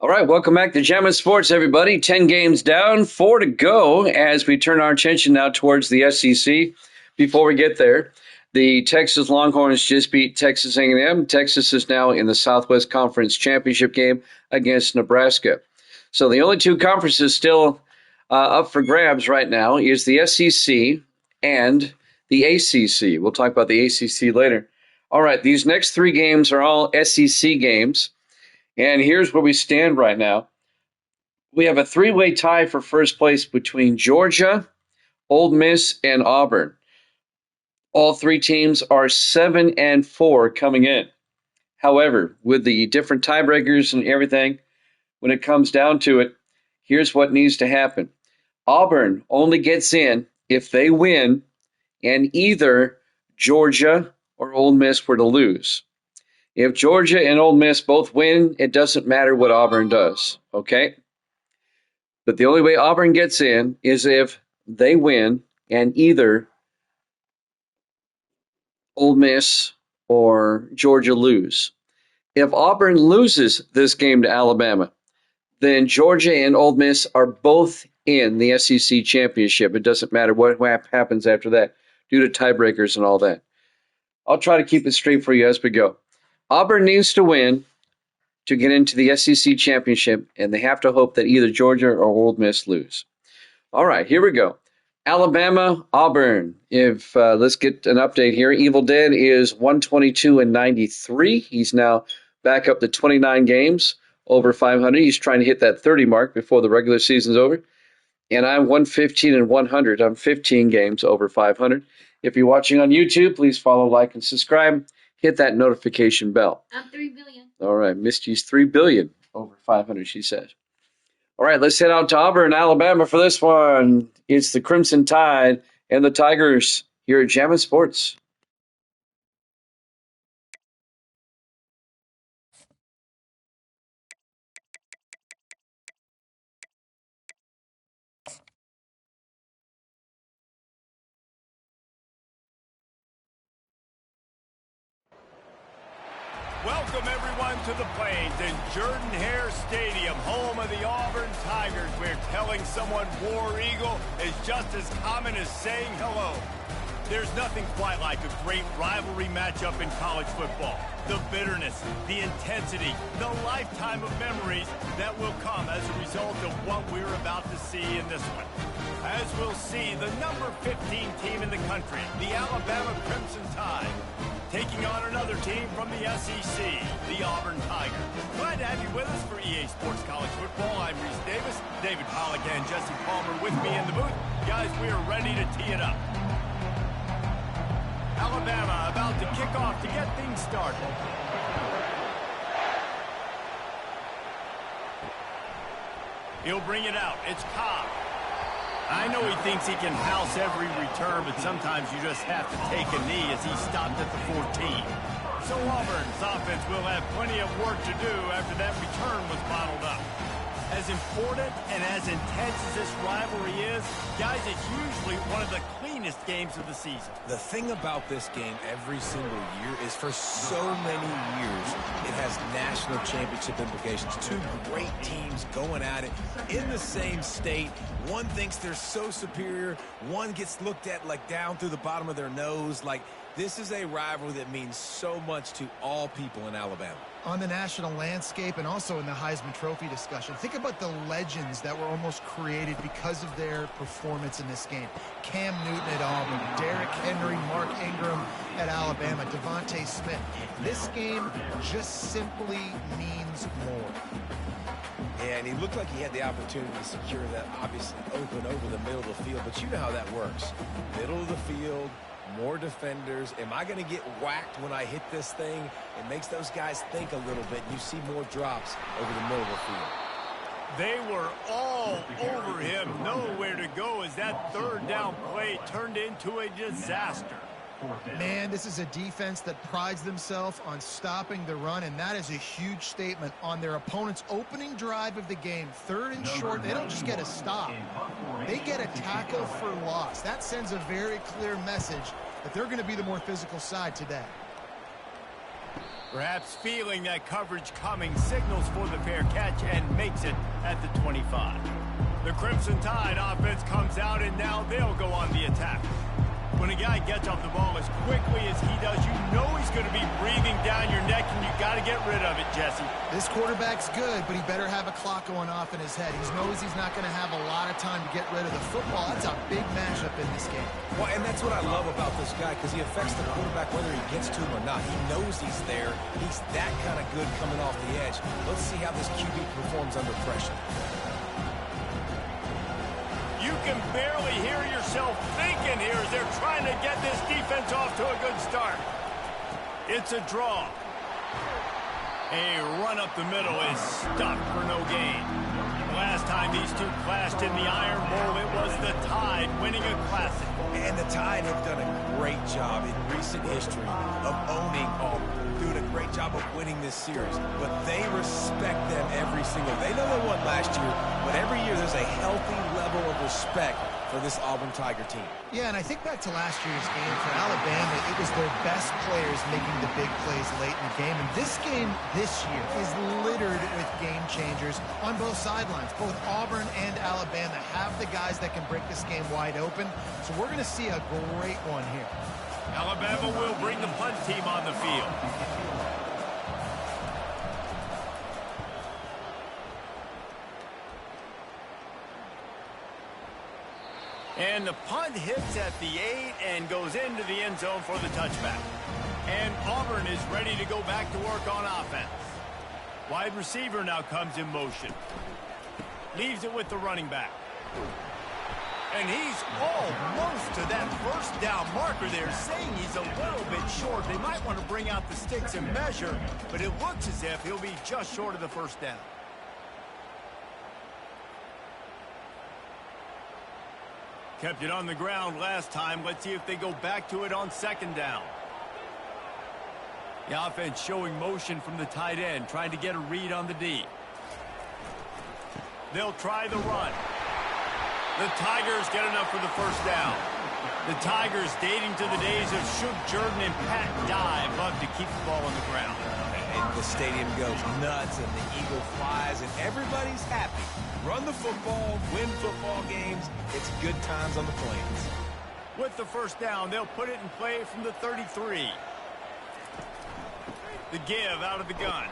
All right, welcome back to Jammin' Sports, everybody. 10 games down, 4 to go as we turn our attention now towards the SEC. Before we get there, the Texas Longhorns just beat Texas A&M. Texas is now in the Southwest Conference Championship game against Nebraska. So the only two conferences still up for grabs right now is the SEC and the ACC. We'll talk about the ACC later. All right, these next three games are all SEC games. And here's where we stand right now. We have a three-way tie for first place between Georgia, Ole Miss, and Auburn. All three teams are 7-4 coming in. However, with the different tiebreakers and everything, when it comes down to it, here's what needs to happen. Auburn only gets in if they win and either Georgia or Ole Miss were to lose. If Georgia and Ole Miss both win, it doesn't matter what Auburn does, okay? But the only way Auburn gets in is if they win and either Ole Miss or Georgia lose. If Auburn loses this game to Alabama, then Georgia and Ole Miss are both in the SEC championship. It doesn't matter what happens after that due to tiebreakers and all that. I'll try to keep it straight for you as we go. Auburn needs to win to get into the SEC championship, and they have to hope that either Georgia or Ole Miss lose. All right, here we go. Alabama, Auburn. Let's get an update here. Evil Dead is 122-93. He's now back up to 29 games, over 500. He's trying to hit that 30 mark before the regular season's over. And I'm 115-100. I'm 15 games over 500. If you're watching on YouTube, please follow, like, and subscribe. Hit that notification bell. I'm 3 billion. All right, Misty's 3 billion over 500, she says. All right, let's head out to Auburn, Alabama for this one. It's the Crimson Tide and the Tigers here at Jammin' Sports. Welcome, everyone, to the Plains in Jordan-Hare Stadium, home of the Auburn Tigers, where telling someone War Eagle is just as common as saying hello. There's nothing quite like a great rivalry matchup in college football. The bitterness, the intensity, the lifetime of memories that will come as a result of what we're about to see in this one. As we'll see, the number 15 team in the country, the Alabama Crimson Tide, taking on another team from the SEC, the Auburn Tigers. Glad to have you with us for EA Sports College Football. I'm Reese Davis, David Pollock and Jesse Palmer with me in the booth. Guys, we are ready to tee it up. Alabama about to kick off to get things started. He'll bring it out. It's Cobb. I know he thinks he can house every return, but sometimes you just have to take a knee as he stopped at the 14. So Auburn's offense will have plenty of work to do after that return was bottled up. As important and as intense as this rivalry is, guys, it's usually one of the cleanest games of the season. The thing about this game every single year is for so many years, it has national championship implications. Two great teams going at it in the same state. One thinks they're so superior. One gets looked at like down through the bottom of their nose. Like, this is a rivalry that means so much to all people in Alabama. On the national landscape and also in the Heisman Trophy discussion, think about the legends that were almost created because of their performance in this game. Cam Newton at Auburn, Derrick Henry, Mark Ingram at Alabama, Devontae Smith. This game just simply means more. Yeah, and he looked like he had the opportunity to secure that, obviously, open over the middle of the field. But you know how that works. Middle of the field, more defenders. Am I going to get whacked when I hit this thing? It makes those guys think a little bit. You see more drops over the middle of the field. They were all over him. Nowhere to go as that third down play turned into a disaster. Man, this is a defense that prides themselves on stopping the run, and that is a huge statement on their opponent's opening drive of the game. Third and short, they don't just get a stop. They get a tackle for loss. That sends a very clear message that they're going to be the more physical side today. Perhaps feeling that coverage coming, signals for the fair catch and makes it at the 25. The Crimson Tide offense comes out, and now they'll go on the attack. When a guy gets off the ball as quickly as he does, you know he's going to be breathing down your neck, and you got to get rid of it, Jesse. This quarterback's good, but he better have a clock going off in his head. He knows he's not going to have a lot of time to get rid of the football. That's a big matchup in this game. Well, and that's what I love about this guy, because he affects the quarterback whether he gets to him or not. He knows he's there. He's that kind of good coming off the edge. Let's see how this QB performs under pressure. You can barely hear yourself thinking here as they're trying to get this defense off to a good start. It's a draw. A run up the middle is stuck for no gain. The last time these two clashed in the Iron Bowl, it was the Tide winning a classic. And the Tide have done a great job in recent history of owning Auburn, doing a great job of winning this series. But they respect them every single. They know they won last year, but every year there's a healthy level of respect for this Auburn Tiger team. Yeah, and I think back to last year's game for Alabama, it was their best players making the big plays late in the game. And this game this year is littered with game changers on both sidelines. Both Auburn and Alabama have the guys that can break this game wide open. So we're going to see a great one here. Alabama will bring the punt team on the field. And the punt hits at the 8 and goes into the end zone for the touchback. And Auburn is ready to go back to work on offense. Wide receiver now comes in motion. Leaves it with the running back. And he's almost to that first down marker there, saying he's a little bit short. They might want to bring out the sticks and measure, but it looks as if he'll be just short of the first down. Kept it on the ground last time. Let's see if they go back to it on second down. The offense showing motion from the tight end, trying to get a read on the D. They'll try the run. The Tigers get enough for the first down. The Tigers, dating to the days of Shook Jordan and Pat Dye, love to keep the ball on the ground. And the stadium goes nuts, and the eagle flies, and everybody's happy. Run the football, win football games. It's good times on the Plains. With the first down, they'll put it in play from the 33. The give out of the gun.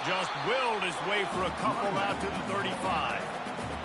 Just willed his way for a couple out to the 35.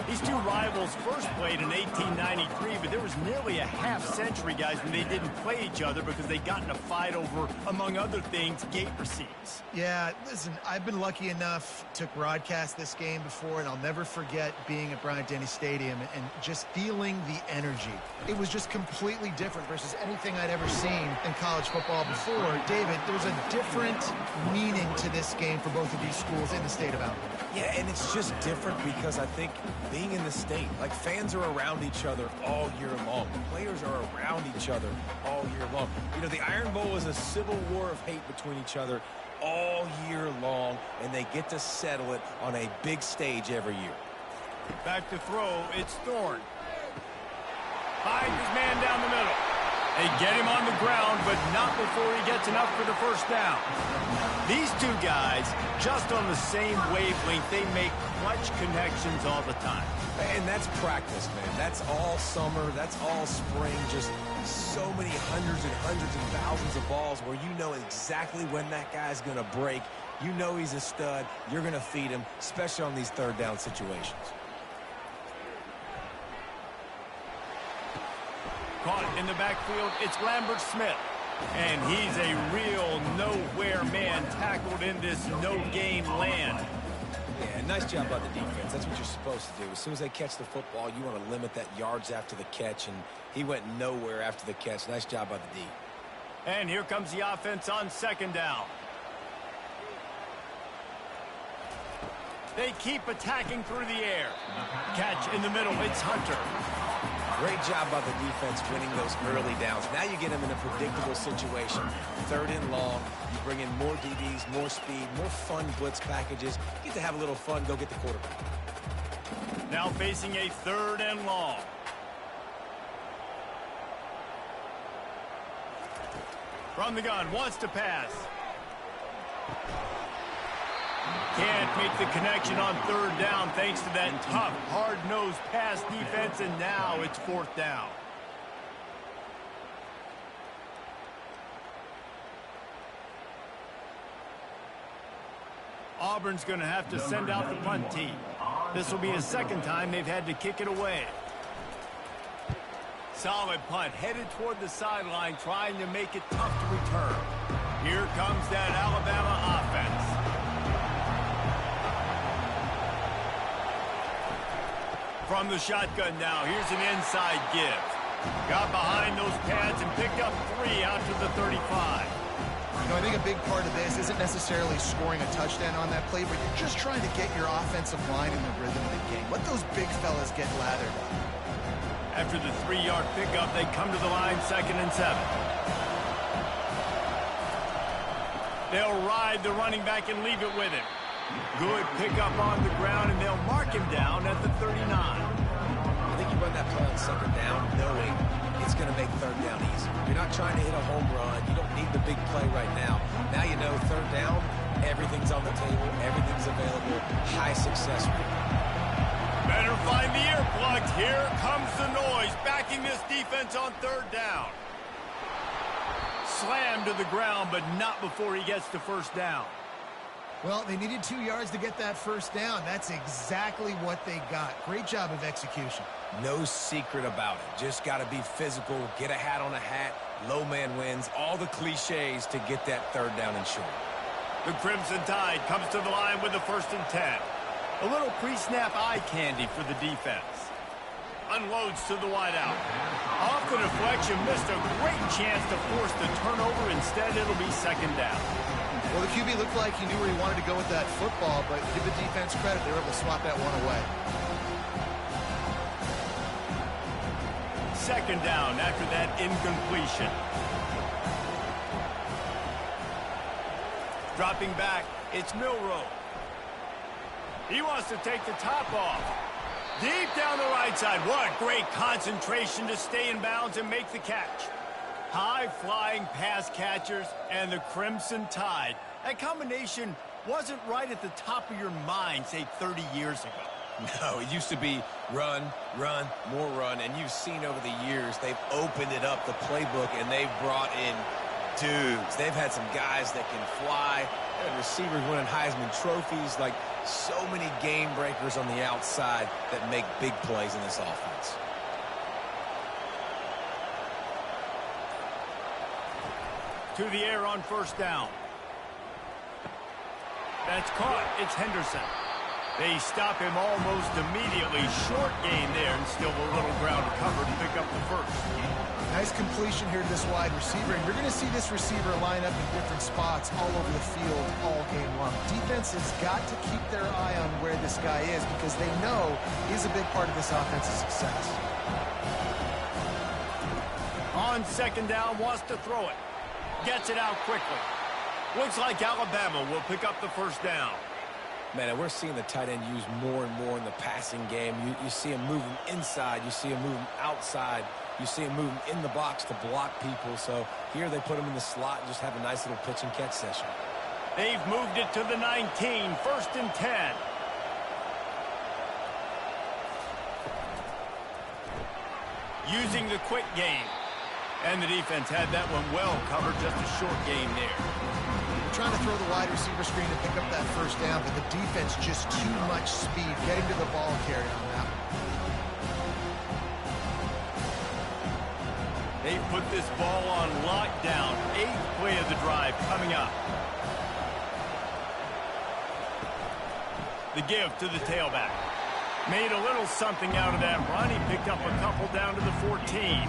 These two rivals first played in 1893, but there was nearly a half-century, guys, when they didn't play each other because they got in a fight over, among other things, gate receipts. Yeah, listen, I've been lucky enough to broadcast this game before, and I'll never forget being at Bryant-Denny Stadium and just feeling the energy. It was just completely different versus anything I'd ever seen in college football before. David, there's a different meaning to this game for both of these schools in the state of Alabama. Yeah, and it's just different because I think being in the state, like fans are around each other all year long. Players are around each other all year long. You know, the Iron Bowl is a civil war of hate between each other all year long, and they get to settle it on a big stage every year. Back to throw, it's Thorne. Finds his man down the middle. They get him on the ground, but not before he gets enough for the first down. These two guys, just on the same wavelength, they make clutch connections all the time. And that's practice, man. That's all summer. That's all spring. Just so many hundreds and thousands of balls where you know exactly when that guy's going to break. You know he's a stud. You're going to feed him, especially on these third down situations. Caught in the backfield, it's Lambert Smith. And he's a real nowhere man tackled in this no-gain land. Yeah, nice job by the defense. That's what you're supposed to do. As soon as they catch the football, you want to limit that yards after the catch, and he went nowhere after the catch. Nice job by the D. And here comes the offense on second down. They keep attacking through the air. Catch in the middle, it's Hunter. Great job by the defense winning those early downs. Now you get them in a predictable situation. Third and long. You bring in more DBs, more speed, more fun blitz packages. You get to have a little fun, go get the quarterback. Now facing a third and long. From the gun, wants to pass. Can't make the connection on third down thanks to that tough, hard-nosed pass defense, and now it's fourth down. Auburn's going to have to send out the punt team. This will be a second time they've had to kick it away. Solid punt, headed toward the sideline, trying to make it tough to return. Here comes that Alabama offense. From the shotgun now, here's an inside give. Got behind those pads and picked up 3 out to the 35. You know, I think a big part of this isn't necessarily scoring a touchdown on that play, but you're just trying to get your offensive line in the rhythm of the game. Let those big fellas get lathered up. After the 3-yard pickup, they come to the line, 2nd and 7. They'll ride the running back and leave it with him. Good pickup on the ground, and they'll mark him down at the 39. I think you run that play on 2nd down knowing it's going to make 3rd down easy. You're not trying to hit a home run. You don't need the big play right now. Now you know 3rd down, everything's on the table, everything's available, high success rate. Better find the earplugs. Here comes the noise, backing this defense on 3rd down. Slammed to the ground, but not before he gets to 1st down. Well, they needed 2 yards to get that 1st down. That's exactly what they got. Great job of execution. No secret about it. Just got to be physical, get a hat on a hat, low man wins, all the cliches to get that 3rd down and short. The Crimson Tide comes to the line with the 1st and 10. A little pre-snap eye candy for the defense. Unloads to the wideout. Off the deflection, missed a great chance to force the turnover. Instead, it'll be 2nd down. Well, the QB looked like he knew where he wanted to go with that football, but give the defense credit, they were able to swat that one away. 2nd down after that incompletion. Dropping back, it's Milroe. He wants to take the top off. Deep down the right side. What great concentration to stay in bounds and make the catch. High-flying pass catchers and the Crimson Tide. That combination wasn't right at the top of your mind, say, 30 years ago. No, it used to be run, run, more run, and you've seen over the years they've opened it up, the playbook, and they've brought in dudes. They've had some guys that can fly, and receivers winning Heisman trophies, like so many game breakers on the outside that make big plays in this offense. To the air on 1st down. That's caught. It's Henderson. They stop him almost immediately. Short gain there, and still a little ground to cover to pick up the 1st. Nice completion here to this wide receiver, and you're going to see this receiver line up in different spots all over the field all game long. Defense has got to keep their eye on where this guy is because they know he's a big part of this offense's success. On 2nd down, wants to throw it. Gets it out quickly. Looks like Alabama will pick up the 1st down. Man, and we're seeing the tight end used more and more in the passing game. You see him moving inside. You see him moving outside. You see him moving in the box to block people. So here they put him in the slot and just have a nice little pitch and catch session. They've moved it to the 19, 1st and 10. Using the quick game. And the defense had that one well covered, just a short game there. Trying to throw the wide receiver screen to pick up that 1st down, but the defense just too much speed getting to the ball carrier on that one. They put this ball on lockdown. 8th play of the drive coming up. The give to the tailback. Made a little something out of that run. He picked up a couple down to the 14.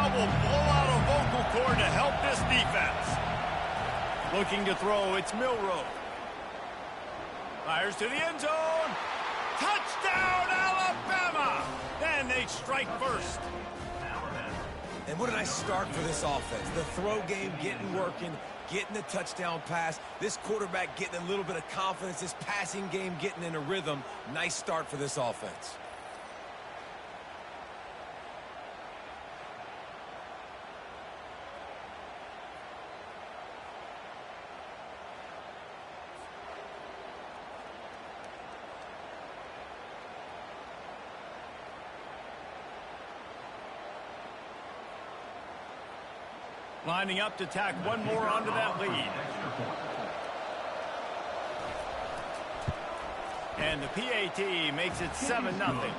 Will blow out a vocal cord to help this defense. Looking to throw, it's Milroe. Fires to the end zone. Touchdown, Alabama! Then they strike first. And what a nice start for this offense. The throw game getting working, getting the touchdown pass. This quarterback getting a little bit of confidence. This passing game getting in a rhythm. Nice start for this offense. Lining up to tack one more onto that lead. And the PAT makes it 7-0.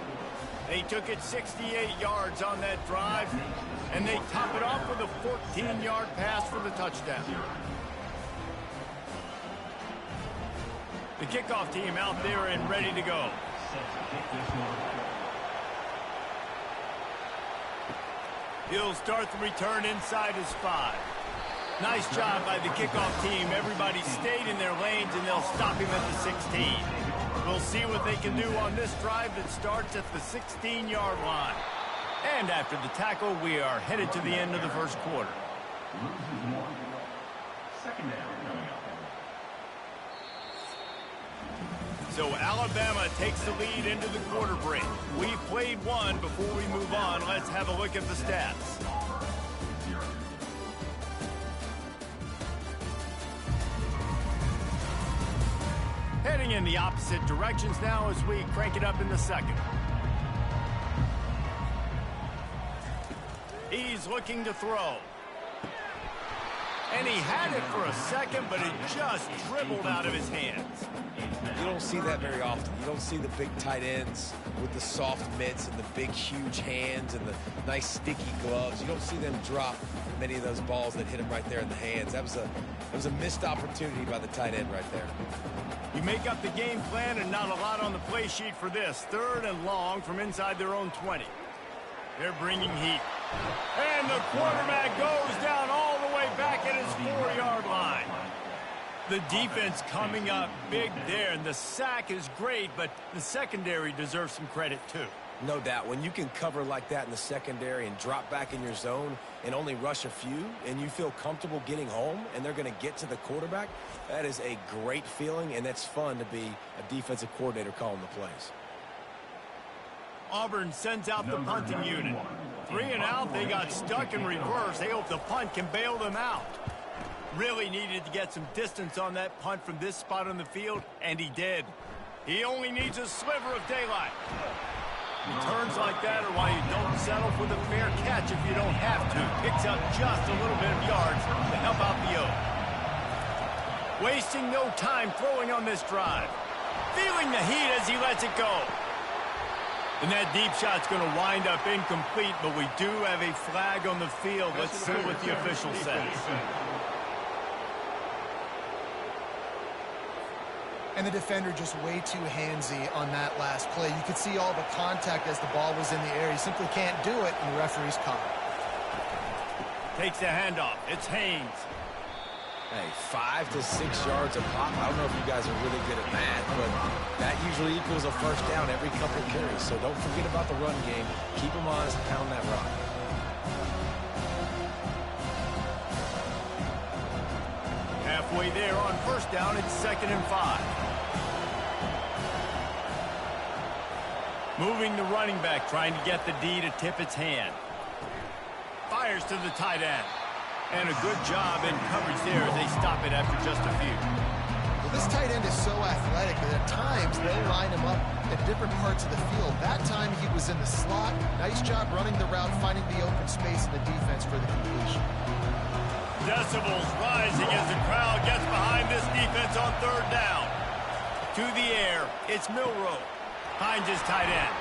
They took it 68 yards on that drive, and they top it off with a 14-yard pass for the touchdown. The kickoff team out there and ready to go. He'll start the return inside his 5. Nice job by the kickoff team. Everybody stayed in their lanes, and they'll stop him at the 16. We'll see what they can do on this drive that starts at the 16-yard line. And after the tackle, we are headed to the end of the first quarter. So Alabama takes the lead into the quarter break. We've played one. Before we move on, let's have a look at the stats. Heading in the opposite directions now as we crank it up in the second. He's looking to throw. And he had it for a second, but it just dribbled out of his hands. You don't see that very often. You don't see the big tight ends with the soft mitts and the big, huge hands and the nice, sticky gloves. You don't see them drop many of those balls that hit him right there in the hands. That was a missed opportunity by the tight end right there. You make up the game plan and not a lot on the play sheet for this. 3rd and long from inside their own 20. They're bringing heat. And the quarterback goes down all the way back at his 4-yard line. The defense coming up big there, and the sack is great, but the secondary deserves some credit too. No doubt. When you can cover like that in the secondary and drop back in your zone and only rush a few, and you feel comfortable getting home and they're going to get to the quarterback, that is a great feeling, and it's fun to be a defensive coordinator calling the plays. Auburn sends out the punting unit. 3 and out, they got stuck in reverse. They hope the punt can bail them out. Really needed to get some distance on that punt from this spot on the field, and he did. He only needs a sliver of daylight. Returns like that are why you don't settle for the fair catch if you don't have to. Picks up just a little bit of yards to help out the O. Wasting no time throwing on this drive. Feeling the heat as he lets it go. And that deep shot's going to wind up incomplete, but we do have a flag on the field. Let's see what the official says. And the defender just way too handsy on that last play. You could see all the contact as the ball was in the air. He simply can't do it, and the referee's caught. Takes the handoff. It's Haynes. Hey, 5 to 6 yards a pop. I don't know if you guys are really good at math, but that usually equals a first down every couple of carries. So don't forget about the run game. Keep them honest and pound that rock. Halfway there on first down, it's 2nd and 5. Moving the running back, trying to get the D to tip its hand. Fires to the tight end. And a good job in coverage there as they stop it after just a few. Well, this tight end is so athletic that at times they'll line him up at different parts of the field. That time he was in the slot. Nice job running the route, finding the open space in the defense for the completion. Decibels rising as the crowd gets behind this defense on 3rd down. To the air, it's Milroe. Finds his tight end.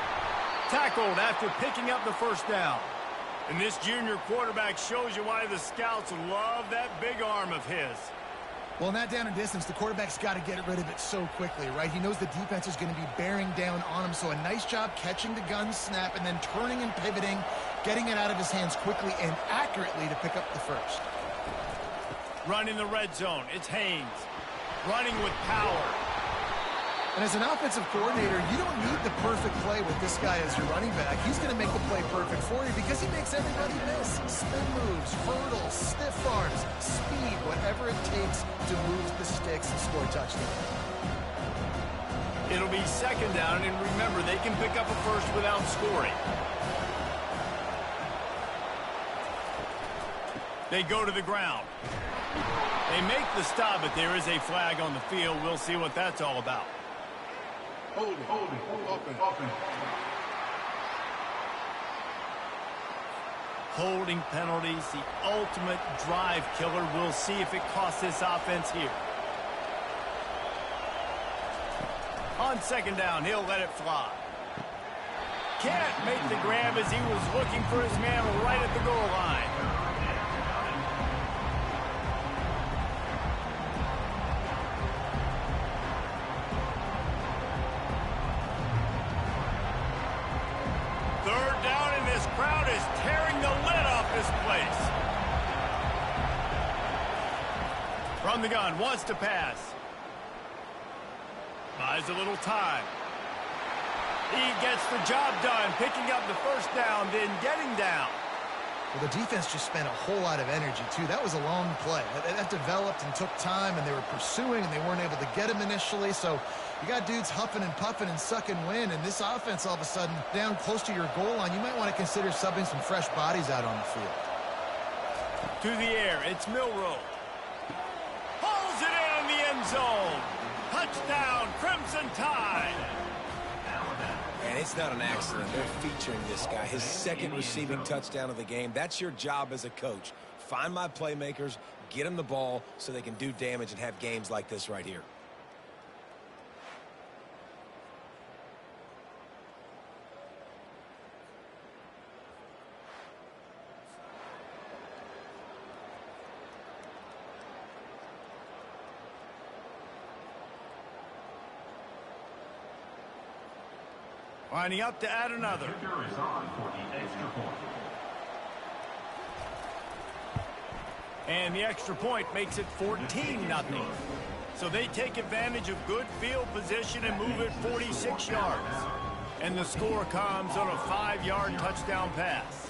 Tackled after picking up the first down. And this junior quarterback shows you why the scouts love that big arm of his. Well, in that down and distance, the quarterback's got to get rid of it so quickly, right? He knows the defense is going to be bearing down on him, so a nice job catching the gun snap and then turning and pivoting, getting it out of his hands quickly and accurately to pick up the first. Running the red zone, it's Haynes. Running with power. And as an offensive coordinator, you don't need the perfect play with this guy as your running back. He's going to make the play perfect for you because he makes everybody miss. Spin moves, hurdles, stiff arms, speed, whatever it takes to move the sticks and score a touchdown. It'll be second down, and remember, they can pick up a first without scoring. They go to the ground. They make the stop, but there is a flag on the field. We'll see what that's all about. Holding penalties, the ultimate drive killer. We'll see if it costs this offense here. On second down, he'll let it fly. Can't make the grab as he was looking for his man right at the goal line. Third down, and this crowd is tearing the lid off this place. From the gun, wants to pass. Buys a little time. He gets the job done, picking up the first down, then getting down. Well, the defense just spent a whole lot of energy, too. That was a long play. That developed and took time, and they were pursuing, and they weren't able to get him initially. So you got dudes huffing and puffing and sucking wind, and this offense all of a sudden down close to your goal line. You might want to consider subbing some fresh bodies out on the field. To the air, it's Milroe. Hauls it in the end zone. Touchdown, Crimson Tide. And it's not an accident. They're featuring this guy. His second receiving touchdown of the game. That's your job as a coach. Find my playmakers, get them the ball so they can do damage and have games like this right here. Lining up to add another. And the extra point makes it 14-0. So they take advantage of good field position and move it 46 yards. And the score comes on a 5-yard touchdown pass.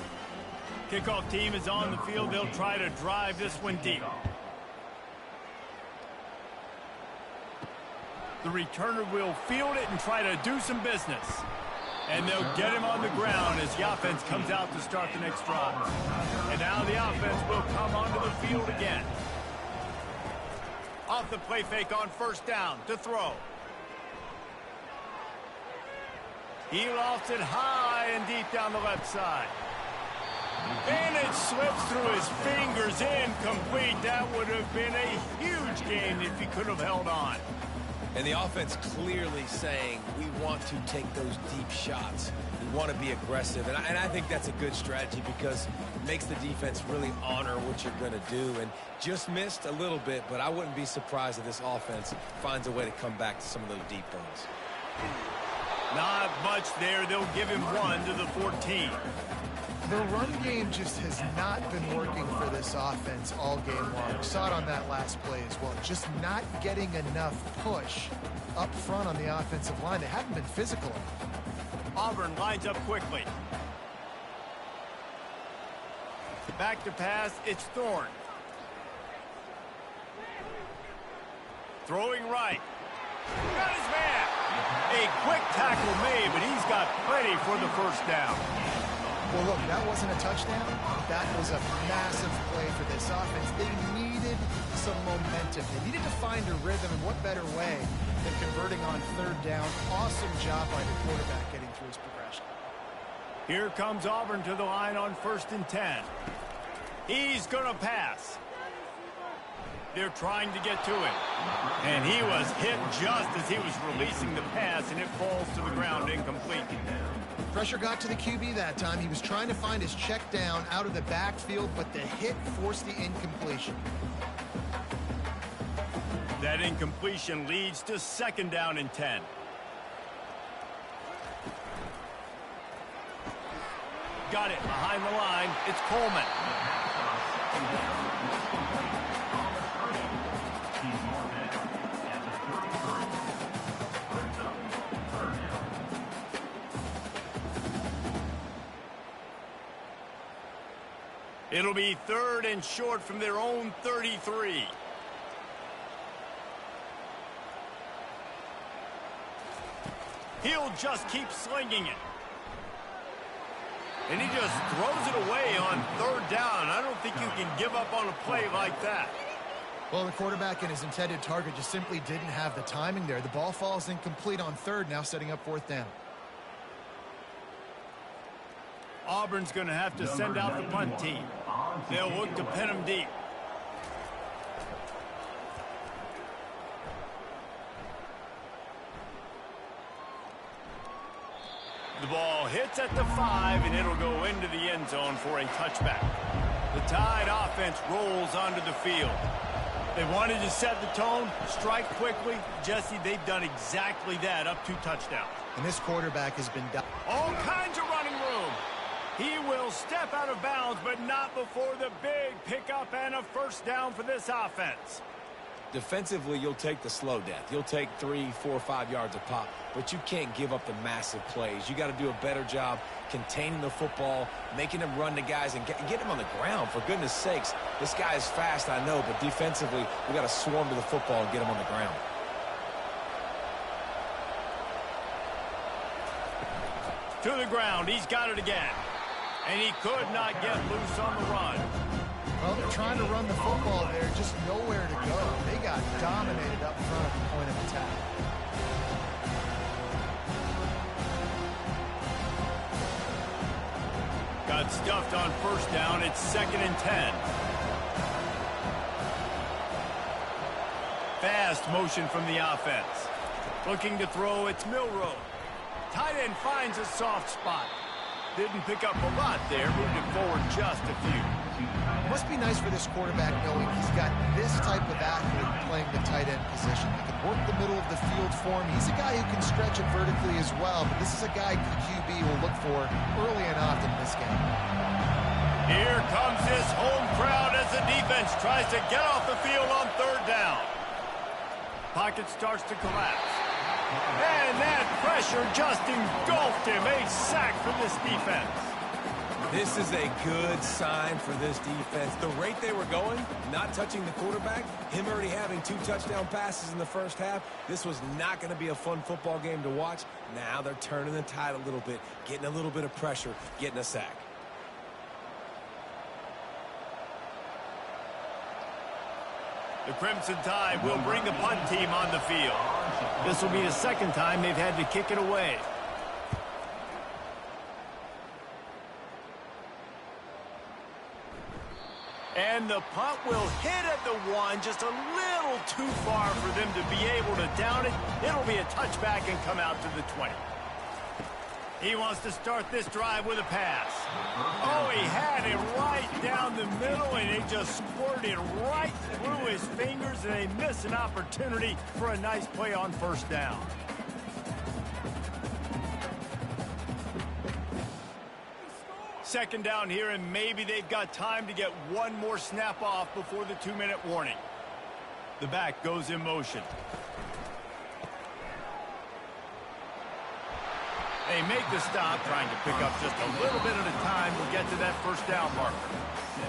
Kickoff team is on the field. They'll try to drive this one deep. The returner will field it and try to do some business. And they'll get him on the ground as the offense comes out to start the next drive. And now the offense will come onto the field again. Off the play fake on first down to throw. He lofts it high and deep down the left side. And it slips through his fingers, incomplete. That would have been a huge gain if he could have held on. And the offense clearly saying, we want to take those deep shots. We want to be aggressive. And I think that's a good strategy because it makes the defense really honor what you're going to do. And just missed a little bit, but I wouldn't be surprised if this offense finds a way to come back to some of those deep ones. Not much there. They'll give him one to the 14. The run game just has not been working for this offense all game long. We saw it on that last play as well. Just not getting enough push up front on the offensive line. They haven't been physical enough. Auburn lines up quickly. Back to pass, it's Thorne. Throwing right. Got his man. A quick tackle made, but he's got plenty for the first down. Well, look, that wasn't a touchdown. That was a massive play for this offense. They needed some momentum. They needed to find a rhythm, and what better way than converting on third down. Awesome job by the quarterback getting through his progression. Here comes Auburn to the line on 1st and 10. He's going to pass. They're trying to get to him. And he was hit just as he was releasing the pass, and it falls to the ground incomplete. Pressure got to the QB that time. He was trying to find his check down out of the backfield, but the hit forced the incompletion. That incompletion leads to 2nd down and 10. Got it behind the line. It's Coleman. It'll be 3rd and short from their own 33. He'll just keep slinging it. And he just throws it away on 3rd down. I don't think you can give up on a play like that. Well, the quarterback and his intended target just simply didn't have the timing there. The ball falls incomplete on 3rd, now setting up 4th down. Auburn's going to have to send out the punt team. They'll look to pin him deep. The ball hits at the 5, and it'll go into the end zone for a touchback. The Tide offense rolls onto the field. They wanted to set the tone, strike quickly. Jesse, they've done exactly that, up 2 touchdowns. And this quarterback has been... All kinds of running room. He will step out of bounds, but not before the big pickup and a 1st down for this offense. Defensively, you'll take the slow death. You'll take 3, 4, 5 yards a pop, but you can't give up the massive plays. You got to do a better job containing the football, making them run the guys, and get them on the ground. For goodness sakes, this guy is fast, I know, but defensively, we got to swarm to the football and get him on the ground. To the ground, he's got it again. And he could not get loose on the run. Well, they're trying to run the football there, just nowhere to go. They got dominated up front at the point of attack. Got stuffed on 1st down. It's 2nd and 10. Fast motion from the offense. Looking to throw, it's Milroe. Tight end finds a soft spot. Didn't pick up a lot there, moved it forward just a few. Must be nice for this quarterback knowing he's got this type of athlete playing the tight end position. He can work the middle of the field for him. He's a guy who can stretch it vertically as well, but this is a guy QB will look for early and often in this game. Here comes this home crowd as the defense tries to get off the field on 3rd down. Pocket starts to collapse. And that pressure just engulfed him. A sack for this defense. This is a good sign for this defense. The rate they were going, not touching the quarterback, him already having 2 touchdown passes in the 1st half, this was not going to be a fun football game to watch. Now they're turning the tide a little bit, getting a little bit of pressure, getting a sack. The Crimson Tide will bring the punt team on the field. This will be the 2nd time they've had to kick it away. And the punt will hit at the 1, just a little too far for them to be able to down it. It'll be a touchback and come out to the 20. He wants to start this drive with a pass. Oh, he had it right down the middle, and it just squirted right through his fingers, and they miss an opportunity for a nice play on 1st down. Second down here, and maybe they've got time to get one more snap off before the 2-minute warning. The back goes in motion. They make the stop, trying to pick up just a little bit at a time to get to that 1st down marker.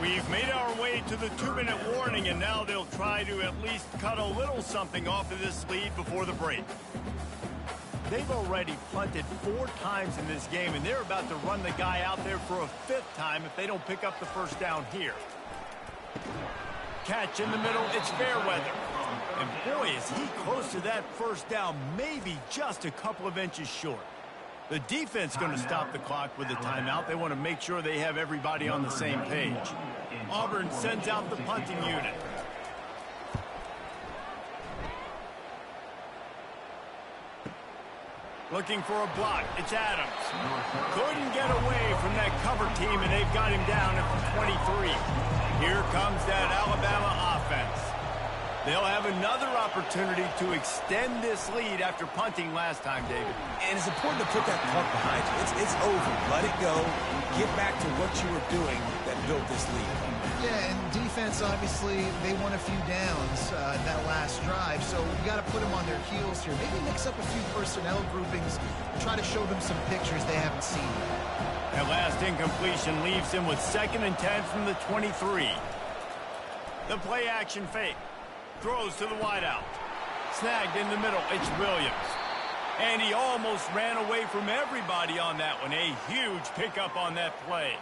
We've made our way to the 2-minute warning, and now they'll try to at least cut a little something off of this lead before the break. They've already punted 4 times in this game, and they're about to run the guy out there for a 5th time if they don't pick up the 1st down here. Catch in the middle, it's Fairweather. And boy, is he close to that 1st down, maybe just a couple of inches short. The defense going to stop the clock with a timeout. They want to make sure they have everybody on the same page. Auburn sends out the punting unit. Looking for a block. It's Adams. Couldn't get away from that cover team, and they've got him down at the 23. Here comes that Alabama offense. They'll have another opportunity to extend this lead after punting last time, David. And it's important to put that punt behind you. It's over. Let it go. Get back to what you were doing that built this lead. Yeah, and defense, obviously, they won a few downs that last drive, so we got to put them on their heels here. Maybe mix up a few personnel groupings and try to show them some pictures they haven't seen yet. That last incompletion leaves him with 2nd and 10 from the 23. The play action fake. Throws to the wideout. Snagged in the middle. It's Williams. And he almost ran away from everybody on that one. A huge pickup on that play.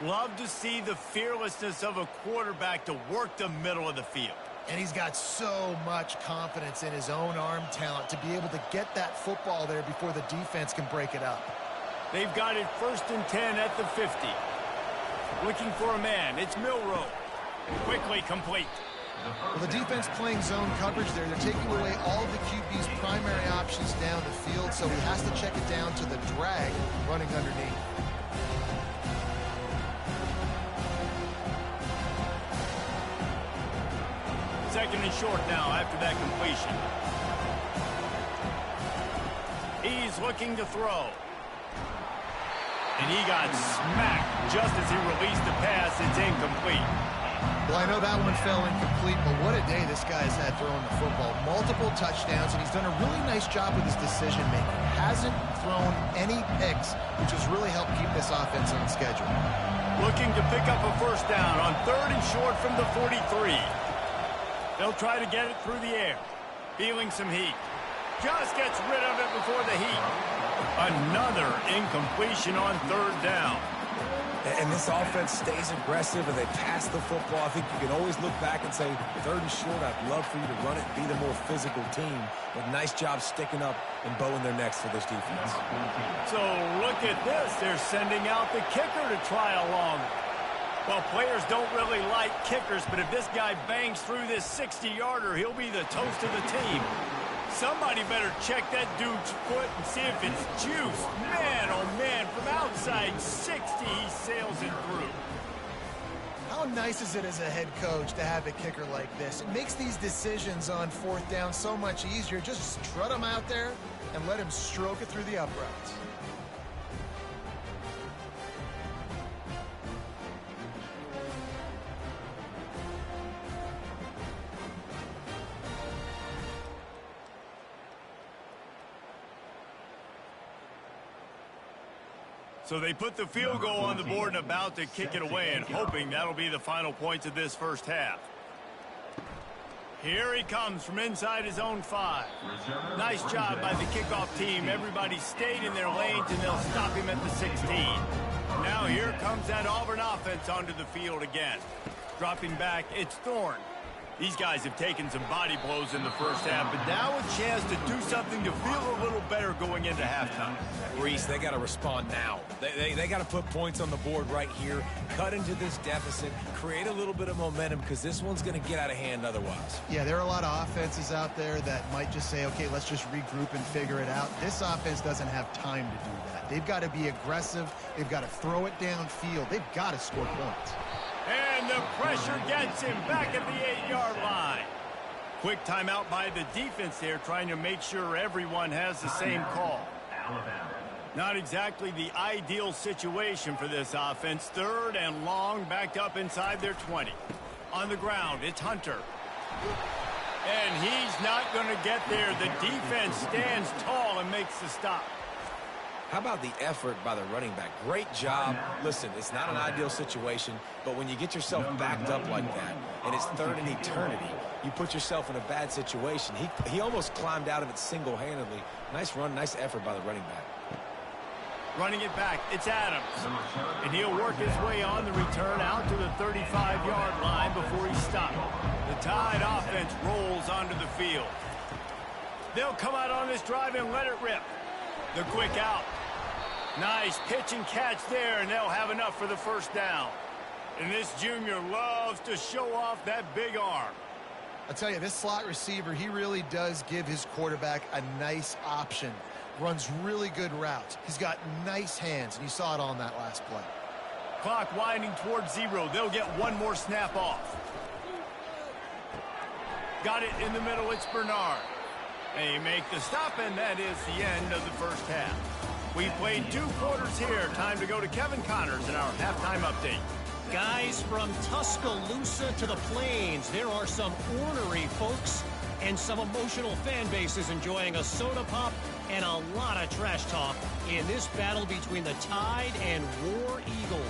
Love to see the fearlessness of a quarterback to work the middle of the field. And he's got so much confidence in his own arm talent to be able to get that football there before the defense can break it up. They've got it 1st and 10 at the 50. Looking for a man. It's Milroe. Quickly complete. Well, the defense playing zone coverage there. They're taking away all of the QB's primary options down the field, so he has to check it down to the drag running underneath. Second and short now after that completion. He's looking to throw. And he got smacked just as he released the pass. It's incomplete. Well, I know that one fell incomplete, but what a day this guy's had throwing the football. Multiple touchdowns, and he's done a really nice job with his decision-making. Hasn't thrown any picks, which has really helped keep this offense on schedule. Looking to pick up a 1st down on 3rd and short from the 43. They'll try to get it through the air. Feeling some heat. Just gets rid of it before the heat. Another incompletion on 3rd down. And this offense stays aggressive and they pass the football. I think you can always look back and say, 3rd and short, I'd love for you to run it, be the more physical team. But nice job sticking up and bowing their necks for this defense. So look at this. They're sending out the kicker to try a long. Well, players don't really like kickers, but if this guy bangs through this 60-yarder, he'll be the toast of the team. Somebody better check that dude's foot and see if it's juice. Man, oh man, from outside 60, he sails it through. How nice is it as a head coach to have a kicker like this? It makes these decisions on 4th down so much easier. Just strut him out there and let him stroke it through the uprights. So they put the field goal on the board and about to kick it away and hoping that'll be the final points of this 1st half. Here he comes from inside his own 5. Nice job by the kickoff team. Everybody stayed in their lanes and they'll stop him at the 16. Now here comes that Auburn offense onto the field again. Dropping back, it's Thorne. These guys have taken some body blows in the 1st half, but now a chance to do something to feel a little better going into halftime. Reese, they got to respond now. They got to put points on the board right here, cut into this deficit, create a little bit of momentum because this one's going to get out of hand otherwise. Yeah, there are a lot of offenses out there that might just say, okay, let's just regroup and figure it out. This offense doesn't have time to do that. They've got to be aggressive. They've got to throw it downfield. They've got to score points. And the pressure gets him back at the 8-yard line. Quick timeout by the defense there, trying to make sure everyone has the same call. Not exactly the ideal situation for this offense. 3rd and long, backed up inside their 20. On the ground, it's Hunter. And he's not going to get there. The defense stands tall and makes the stop. How about the effort by the running back? Great job. Listen, it's not an ideal situation, but when you get yourself backed up like that, and it's 3rd and eternity, you put yourself in a bad situation. He almost climbed out of it single-handedly. Nice run, nice effort by the running back. Running it back, it's Adams. And he'll work his way on the return out to the 35-yard line before he's stopped. The Tide offense rolls onto the field. They'll come out on this drive and let it rip. The quick out. Nice pitch and catch there, and they'll have enough for the 1st down. And this junior loves to show off that big arm. I'll tell you, this slot receiver, he really does give his quarterback a nice option. Runs really good routes. He's got nice hands, and you saw it on that last play. Clock winding towards 0. They'll get one more snap off. Got it in the middle. It's Bernard. They make the stop, and that is the end of the 1st half. We've played 2 quarters here. Time to go to Kevin Connors in our halftime update. Guys, from Tuscaloosa to the Plains, there are some ornery folks and some emotional fan bases enjoying a soda pop and a lot of trash talk in this battle between the Tide and War Eagle.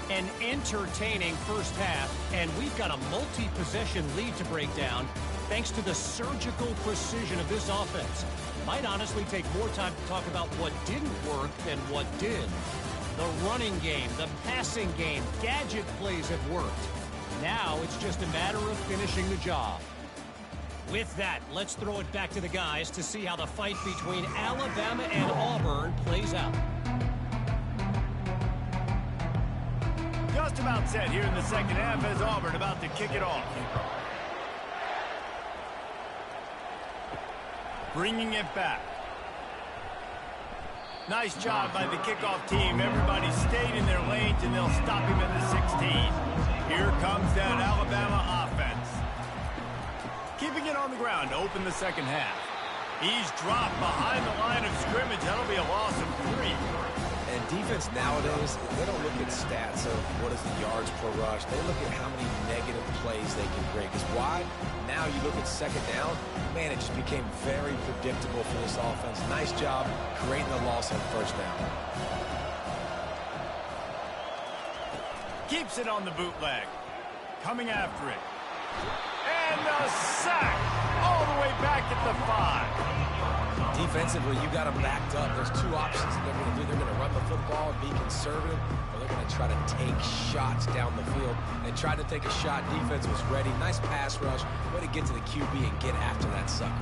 An entertaining first half, and we've got a multi-possession lead to break down thanks to the surgical precision of this offense. Might honestly take more time to talk about what didn't work than what did. The running game, the passing game, gadget plays have worked. Now it's just a matter of finishing the job. With that, let's throw it back to the guys to see how the fight between Alabama and Auburn plays out. Just about set here in the second half as Auburn about to kick it off. Bringing it back. Nice job by the kickoff team. Everybody stayed in their lanes, and they'll stop him at the 16. Here comes that Alabama offense. Keeping it on the ground to open the second half. He's dropped behind the line of scrimmage. That'll be a loss of 3. And defense nowadays, they don't look at stats of what is the yards per rush. They look at how many negative plays they can create. Because why? Now you look at second down, man, it just became very predictable for this offense. Nice job creating the loss on first down. Keeps it on the bootleg. Coming after it. And a sack all the way back at the 5. Defensively, you got them backed up. There's two options that they're going to do. They're going to run the football and be conservative, or they're going to try to take shots down the field. They tried to take a shot. Defense was ready. Nice pass rush. Way to get to the QB and get after that sucker.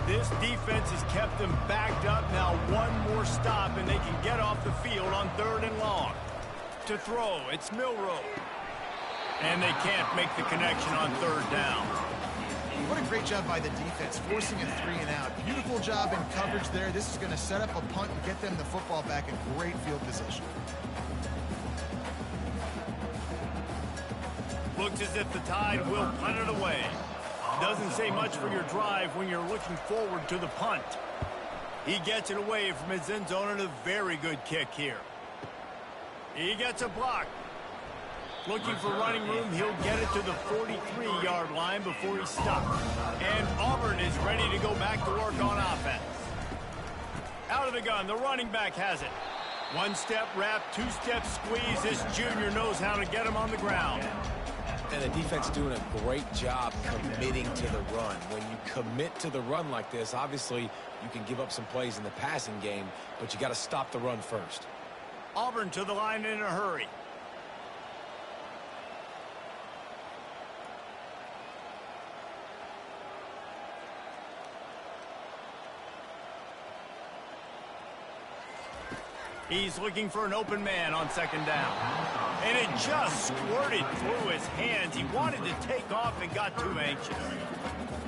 This defense has kept them backed up. Now one more stop, and they can get off the field on 3rd and long. To throw, it's Milroe. And they can't make the connection on 3rd down. What a great job by the defense, forcing a 3 and out. Beautiful job in coverage there. This is going to set up a punt and get them the football back in great field position. Looks as if the Tide will punt it away. Doesn't say much for your drive when you're looking forward to the punt. He gets it away from his end zone, and a very good kick here. He gets a block. Looking for running room, he'll get it to the 43-yard line before he's stopped. And Auburn is ready to go back to work on offense. Out of the gun, the running back has it. One-step wrap, two-step squeeze. This junior knows how to get him on the ground. And the defense doing a great job committing to the run. When you commit to the run like this, obviously you can give up some plays in the passing game, but you got to stop the run first. Auburn to the line in a hurry. He's looking for an open man on 2nd down. And it just squirted through his hands. He wanted to take off and got too anxious.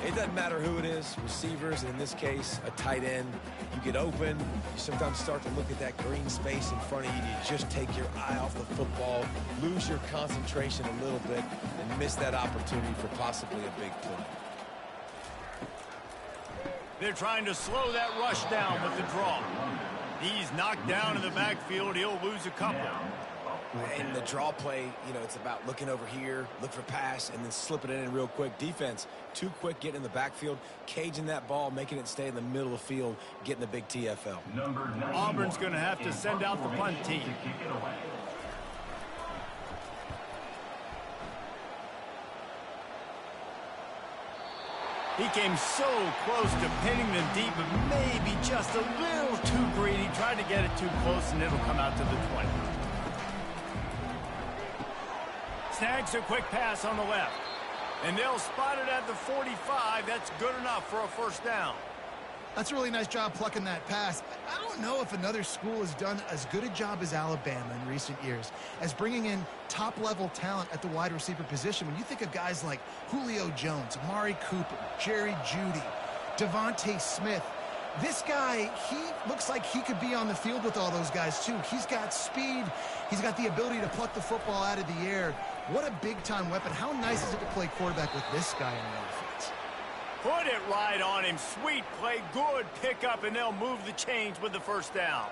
It doesn't matter who it is, receivers, in this case, a tight end. You get open, you sometimes start to look at that green space in front of you. You just take your eye off the football, lose your concentration a little bit, and miss that opportunity for possibly a big play. They're trying to slow that rush down with the draw. He's knocked down in the backfield. He'll lose a couple. And the draw play, you know, it's about looking over here, look for pass, and then slipping it in real quick. Defense, too quick getting in the backfield, caging that ball, making it stay in the middle of the field, getting the big TFL. Auburn's going to have to send out the punt team. He came so close to pinning them deep, but maybe just a little too greedy. Tried to get it too close, and it'll come out to the 20. Snags a quick pass on the left. And they'll spot it at the 45. That's good enough for a 1st down. That's a really nice job plucking that pass. I don't know if another school has done as good a job as Alabama in recent years as bringing in top-level talent at the wide receiver position. When you think of guys like Julio Jones, Amari Cooper, Jerry Jeudy, Devontae Smith, this guy, he looks like he could be on the field with all those guys, too. He's got speed. He's got the ability to pluck the football out of the air. What a big-time weapon. How nice is it to play quarterback with this guy in the offense? Put it right on him. Sweet play, good pickup, and they'll move the chains with the first down.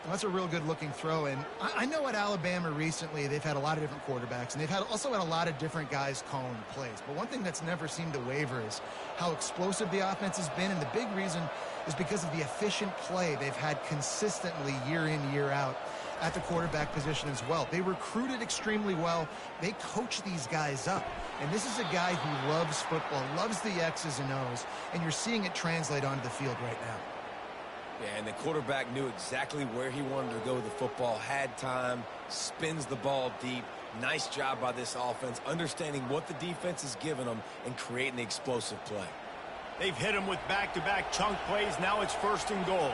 Well, that's a real good-looking throw, and I know at Alabama recently they've had a lot of different quarterbacks, and they've also had a lot of different guys calling the plays. But one thing that's never seemed to waver is how explosive the offense has been, and the big reason is because of the efficient play they've had consistently year in, year out at the quarterback position as well. They recruited extremely well. They coach these guys up. And this is a guy who loves football, loves the X's and O's, and you're seeing it translate onto the field right now. Yeah, and the quarterback knew exactly where he wanted to go with the football, had time, spins the ball deep. Nice job by this offense, understanding what the defense is giving them and creating the explosive play. They've hit him with back-to-back chunk plays. Now it's 1st and goal.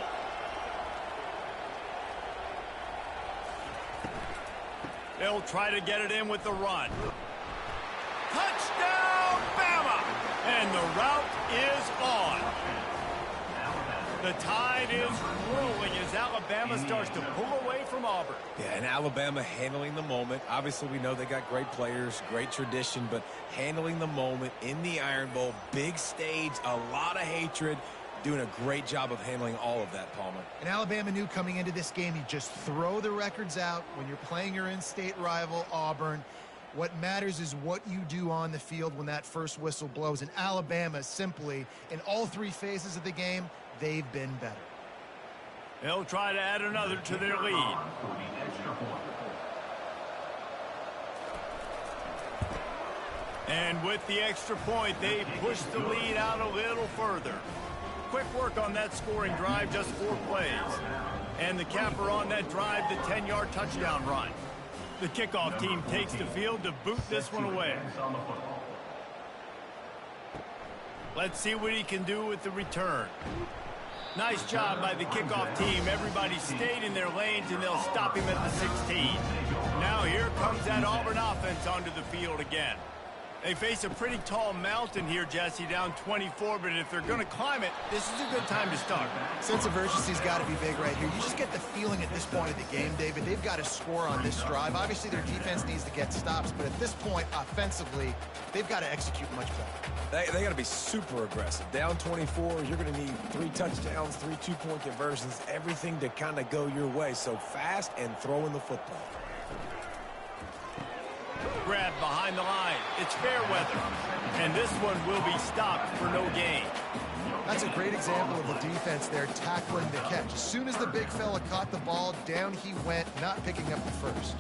They'll try to get it in with the run. Touchdown, Bama! And the route is on. The tide is rolling as Alabama starts to pull away from Auburn. Yeah, and Alabama handling the moment. Obviously, we know they got great players, great tradition, but handling the moment in the Iron Bowl, big stage, a lot of hatred, doing a great job of handling all of that, Palmer. And Alabama knew coming into this game, you just throw the records out when you're playing your in-state rival, Auburn. What matters is what you do on the field when that first whistle blows. And Alabama simply, in all 3 phases of the game, they've been better. They'll try to add another to their lead. And with the extra point, they push the lead out a little further. Quick work on that scoring drive, just 4 plays. And the capper on that drive, the 10-yard touchdown run. The kickoff team takes the field to boot this one away. Let's see what he can do with the return. Nice job by the kickoff team. Everybody stayed in their lanes, and they'll stop him at the 16. Now here comes that Auburn offense onto the field again. They face a pretty tall mountain here, Jesse, down 24, but if they're going to climb it, this is a good time to start. Sense of urgency's got to be big right here. You just get the feeling at this point of the game, David, they've got to score on this drive. Obviously, their defense needs to get stops, but at this point, offensively, they've got to execute much better. They got to be super aggressive. Down 24, you're going to need 3 touchdowns, 3 two-point conversions, everything to kind of go your way. So fast and throwing the football. Grab behind the line. It's fair weather. And this one will be stopped for no gain. That's a great example of the defense there tackling the catch. As soon as the big fella caught the ball, down he went, not picking up the first.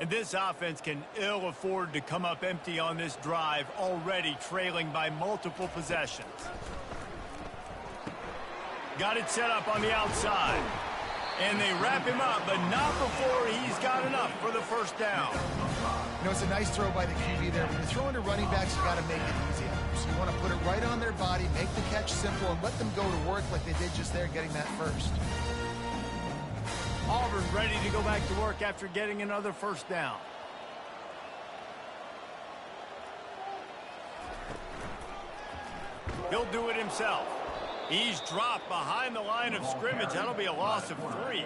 And this offense can ill afford to come up empty on this drive, already trailing by multiple possessions. Got it set up on the outside. And they wrap him up, but not before he's got enough for the first down. You know, it's a nice throw by the QB there. When you're throwing to running backs, you got to make it easy. So you want to put it right on their body, make the catch simple, and let them go to work like they did just there, getting that first. Auburn ready to go back to work after getting another first down. He'll do it himself. He's dropped behind the line of scrimmage. That'll be a loss of 3.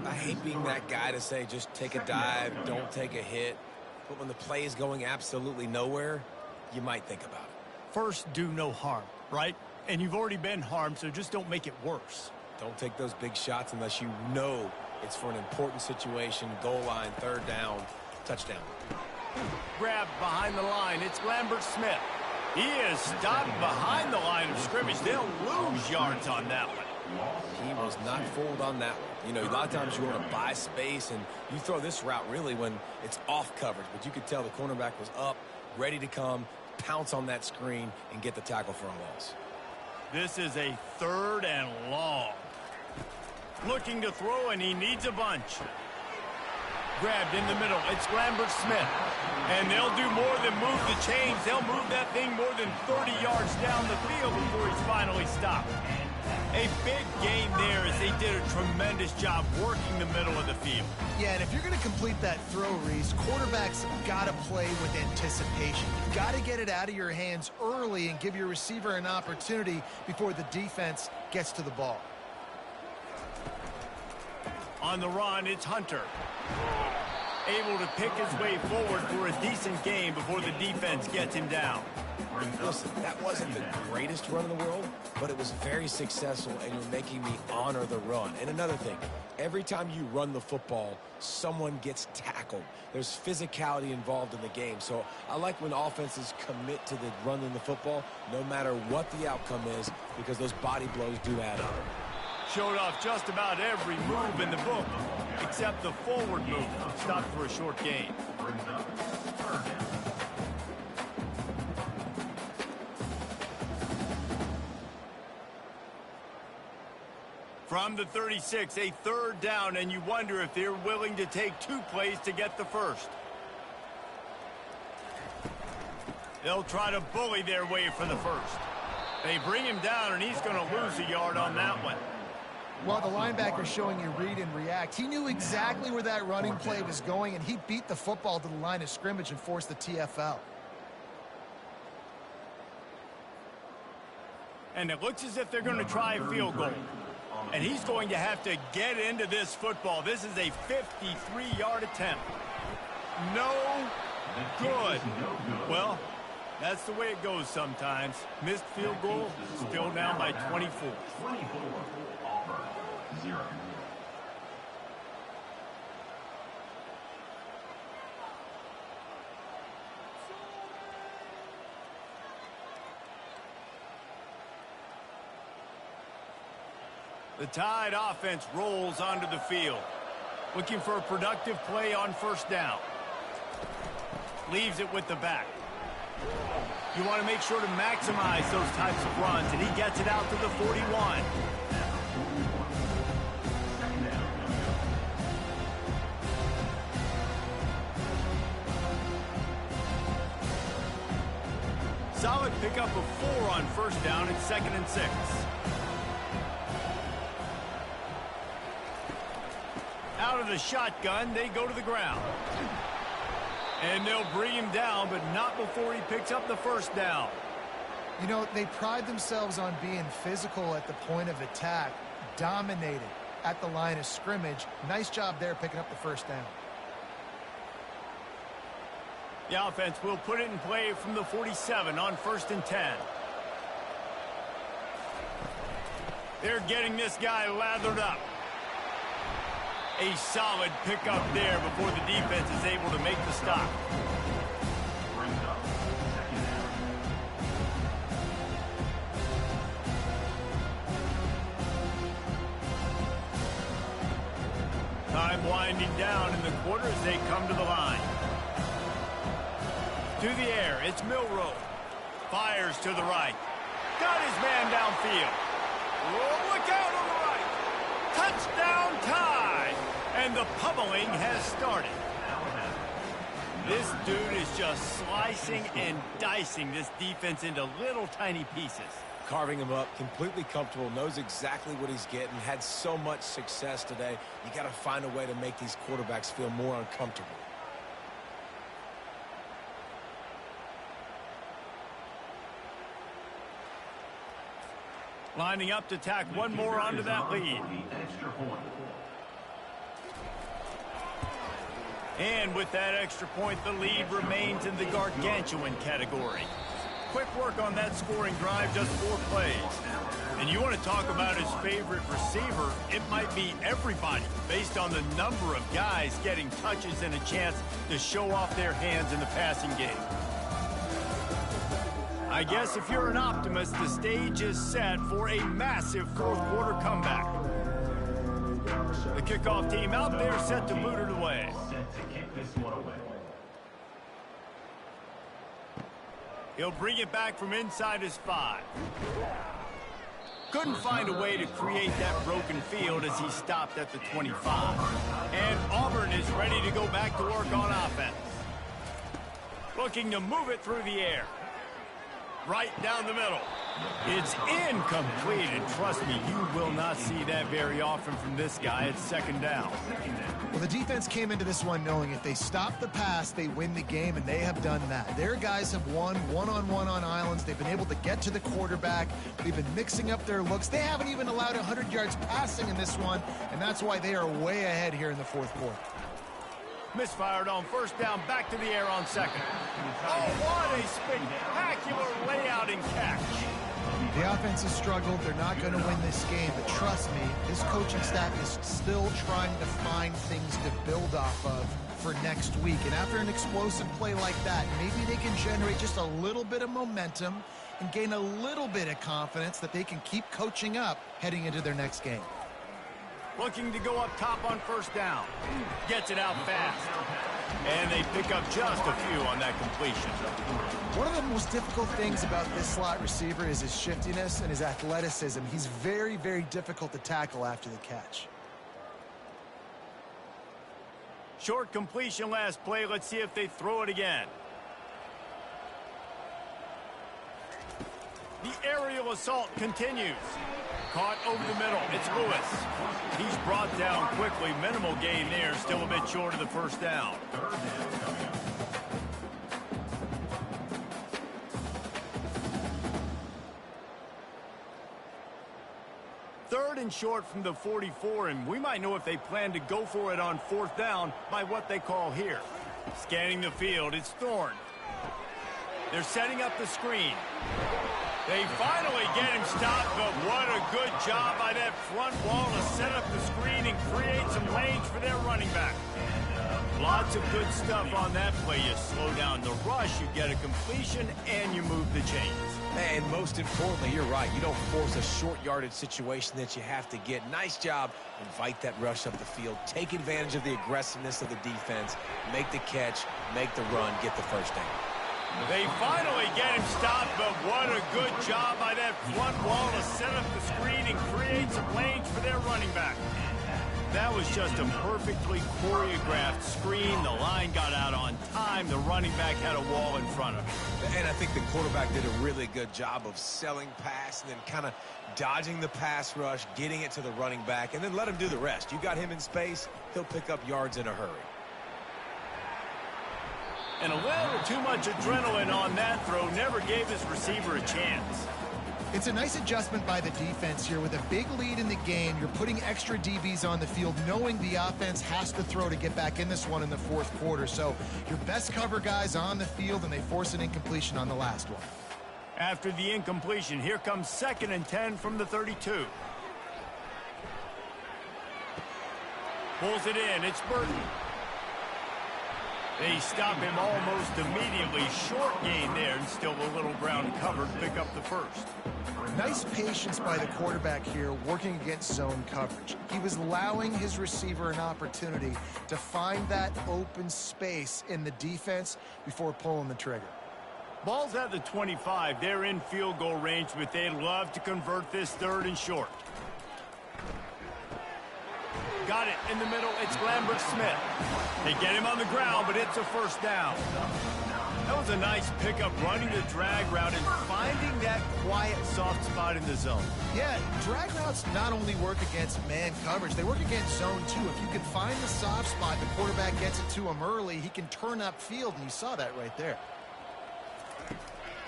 I hate being that guy to say just take a dive, don't take a hit. But when the play is going absolutely nowhere, you might think about it. First, do no harm, right? And you've already been harmed, so just don't make it worse. Don't take those big shots unless you know it's for an important situation, goal line, 3rd down, touchdown. Grab behind the line. It's Lambert Smith. He is stopped behind the line of scrimmage. They'll lose yards on that one. He was not fooled on that one. You know, a lot of times you want to buy space, and you throw this route really when it's off coverage. But you could tell the cornerback was up, ready to come, pounce on that screen, and get the tackle for a loss. This is a 3rd and long. Looking to throw, and he needs a bunch. Grabbed in the middle. It's Lambert Smith. And they'll do more than move the chains. They'll move that thing more than 30 yards down the field before he's finally stopped. A big gain there as they did a tremendous job working the middle of the field. Yeah, and if you're going to complete that throw, Reese, quarterbacks got to play with anticipation. You've got to get it out of your hands early and give your receiver an opportunity before the defense gets to the ball. On the run, it's Hunter. able to pick his way forward for a decent game before the defense gets him down. Listen, that wasn't the greatest run in the world, but it was very successful, and you're making me honor the run. And another thing, every time you run the football, someone gets tackled. There's physicality involved in the game. So I like when offenses commit to the running the football, no matter what the outcome is, because those body blows do add up. Showed off just about every move in the book, except the forward move. Stopped for a short gain. From the 36, a third down, and you wonder if they're willing to take 2 plays to get the first. They'll try to bully their way for the first. They bring him down, and he's going to lose a yard on that one. Well, the linebacker's showing you read and react. He knew exactly where that running play was going, and he beat the football to the line of scrimmage and forced the TFL. And it looks as if they're going to try a field goal. And he's going to have to get into this football. This is a 53-yard attempt. No good. Well, that's the way it goes sometimes. Missed field goal, still down by 24. 24, Auburn, 0. The Tide offense rolls onto the field. Looking for a productive play on first down. Leaves it with the back. You want to make sure to maximize those types of runs, and he gets it out to the 41. Solid pickup of 4 on first down and 2nd and 6. Out of the shotgun, they go to the ground. And they'll bring him down, but not before he picks up the first down. You know, they pride themselves on being physical at the point of attack, dominated at the line of scrimmage. Nice job there picking up the first down. The offense will put it in play from the 47 on 1st and 10. They're getting this guy lathered up. A solid pickup there before the defense is able to make the stop. Time winding down in the quarter as they come to the line. To the air, it's Milroe. Fires to the right. Got his man downfield. Oh, look out on the right. Touchdown Tide. And the pummeling has started. This dude is just slicing and dicing this defense into little tiny pieces. Carving him up, completely comfortable, knows exactly what he's getting, had so much success today. You got to find a way to make these quarterbacks feel more uncomfortable. Lining up to tack one more onto that lead. And with that extra point, the lead remains in the gargantuan category. Quick work on that scoring drive, just 4 plays. And you want to talk about his favorite receiver, it might be everybody, based on the number of guys getting touches and a chance to show off their hands in the passing game. I guess if you're an optimist, the stage is set for a massive 4th quarter comeback. The kickoff team out there set to boot it away. He'll bring it back from inside his 5. Couldn't find a way to create that broken field as he stopped at the 25. And Auburn is ready to go back to work on offense. Looking to move it through the air. Right down the middle. It's incomplete, and trust me, you will not see that very often from this guy. It's 2nd down. Well, the defense came into this one knowing if they stop the pass, they win the game, and they have done that. Their guys have won one-on-one on islands. They've been able to get to the quarterback. They've been mixing up their looks. They haven't even allowed 100 yards passing in this one, and that's why they are way ahead here in the 4th quarter. Misfired on first down, back to the air on second. Oh, what a spectacular layout and catch. The offense has struggled. They're not going to win this game, but trust me, this coaching staff is still trying to find things to build off of for next week. And after an explosive play like that, maybe they can generate just a little bit of momentum and gain a little bit of confidence that they can keep coaching up heading into their next game. Looking to go up top on first down. Gets it out fast. And they pick up just a few on that completion. One of the most difficult things about this slot receiver is his shiftiness and his athleticism. He's very, very difficult to tackle after the catch. Short completion last play. Let's see if they throw it again. The aerial assault continues. Caught over the middle. It's Lewis. He's brought down quickly. Minimal gain there. Still a bit short of the first down. Third and short from the 44, and we might know if they plan to go for it on fourth down by what they call here. Scanning the field, it's Thorne. They're setting up the screen. They finally get him stopped, but what a good job by that front wall to set up the screen and create some lanes for their running back. Lots of good stuff on that play. You slow down the rush, you get a completion, and you move the chains. And most importantly, you're right. You don't force a short yardage situation that you have to get. Nice job. Invite that rush up the field. Take advantage of the aggressiveness of the defense. Make the catch, make the run, get the first down. They finally get him stopped, but what a good job by that front wall to set up the screen and create some lanes for their running back. That was just a perfectly choreographed screen. The line got out on time. The running back had a wall in front of him. And I think the quarterback did a really good job of selling pass and then kind of dodging the pass rush, getting it to the running back, and then let him do the rest. You got him in space, he'll pick up yards in a hurry. And a little too much adrenaline on that throw. Never gave his receiver a chance. It's a nice adjustment by the defense here. With a big lead in the game, you're putting extra DBs on the field, knowing the offense has to throw to get back in this one in the fourth quarter. So your best cover guys on the field, and they force an incompletion on the last one. After the incompletion, here comes 2nd and 10 from the 32. Pulls it in. It's Burton. They stop him almost immediately. Short gain there, and still a little ground covered. Pick up the first. Nice patience by the quarterback here, working against zone coverage. He was allowing his receiver an opportunity to find that open space in the defense before pulling the trigger. Ball's at the 25. They're in field goal range, but they'd love to convert this 3rd and short. Got it in the middle. It's Lambert-Smith. They get him on the ground, but it's a first down. That was a nice pickup, running the drag route and finding that quiet, soft spot in the zone. Yeah, drag routes not only work against man coverage, they work against zone too. If you can find the soft spot, the quarterback gets it to him early, he can turn upfield, and you saw that right there.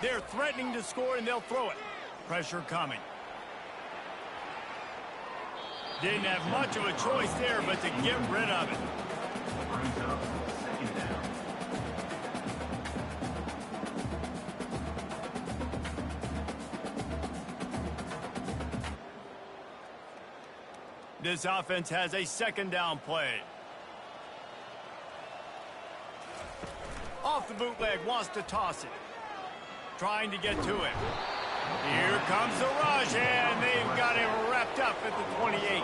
They're threatening to score, and they'll throw it. Pressure coming. Didn't have much of a choice there, but to get rid of it. This offense has a 2nd down play. Off the bootleg, wants to toss it. Trying to get to it. Here comes the rush, and they've got him wrapped up at the 28.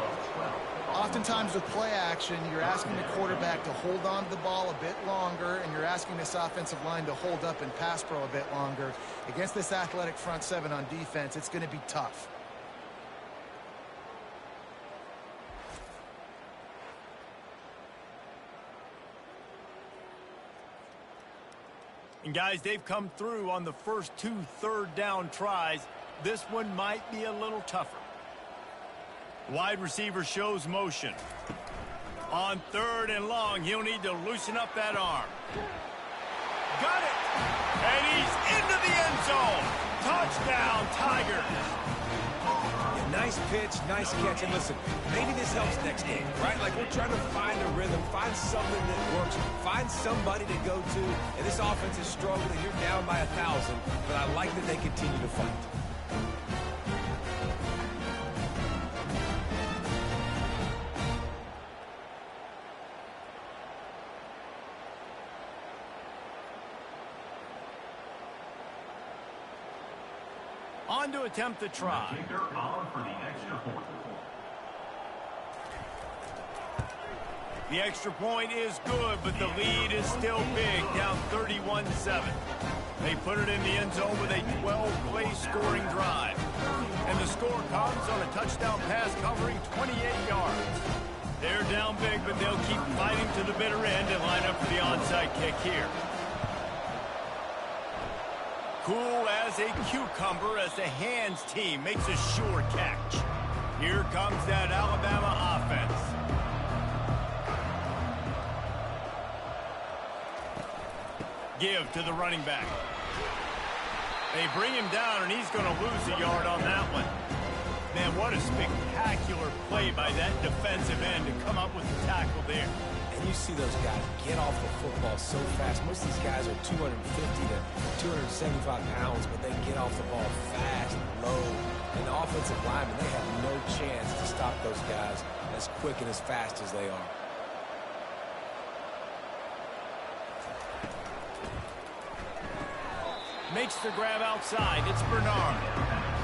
Oftentimes with play action, you're asking the quarterback to hold on to the ball a bit longer, and you're asking this offensive line to hold up in pass pro a bit longer. Against this athletic front 7 on defense, it's going to be tough. And guys, they've come through on the first 2 3rd down tries. This one might be a little tougher. Wide receiver shows motion. On 3rd and long, he'll need to loosen up that arm. Got it! And he's into the end zone. Touchdown, Tigers. Yeah, nice Nice pitch, nice catch. And listen, maybe this helps next game, right? Like we're trying to find a rhythm, find something that works, find somebody to go to. And this offense is struggling. You're down by 1,000, but I like that they continue to fight. On to attempt the try. Kicker on for the extra point. The extra point is good, but the lead is still big, down 31-7. They put it in the end zone with a 12-play scoring drive. And the score comes on a touchdown pass covering 28 yards. They're down big, but they'll keep fighting to the bitter end and line up for the onside kick here. Cool as a cucumber as the hands team makes a sure catch. Here comes that Alabama offense. Give to the running back. They bring him down, and he's going to lose a yard on that one. Man, what a spectacular play by that defensive end to come up with the tackle there. And you see those guys get off the football so fast. Most of these guys are 250 to 275 pounds, but they get off the ball fast, low. And the offensive linemen, they have no chance to stop those guys as quick and as fast as they are. Makes the grab outside. It's Bernard.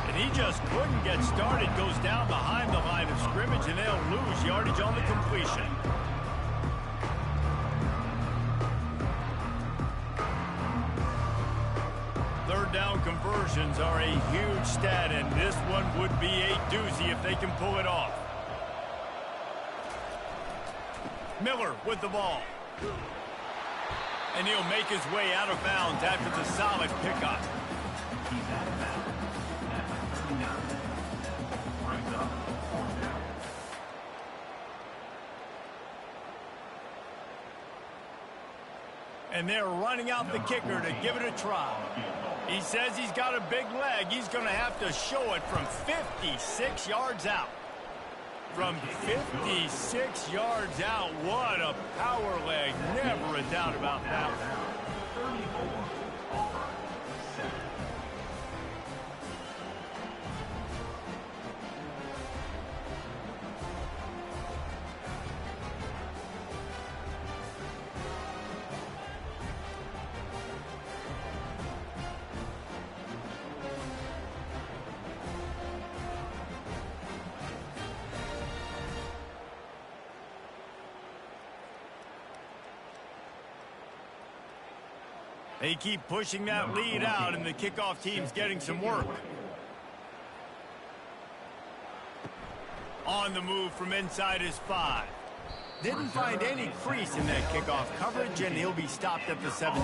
And he just couldn't get started. Goes down behind the line of scrimmage, and they'll lose yardage on the completion. Third down conversions are a huge stat, and this one would be a doozy if they can pull it off. Miller with the ball. And he'll make his way out of bounds after the solid pickup. He's out of bounds at the 39. Brings up 4th down. And they're running out the kicker to give it a try. He says he's got a big leg. He's going to have to show it from 56 yards out. From 56 yards out, what a power leg. Never a doubt about that. 34, Auburn, 7. They keep pushing that lead out, and the kickoff team's getting some work. On the move from inside his 5. Didn't find any crease in that kickoff coverage, and he'll be stopped at the 17.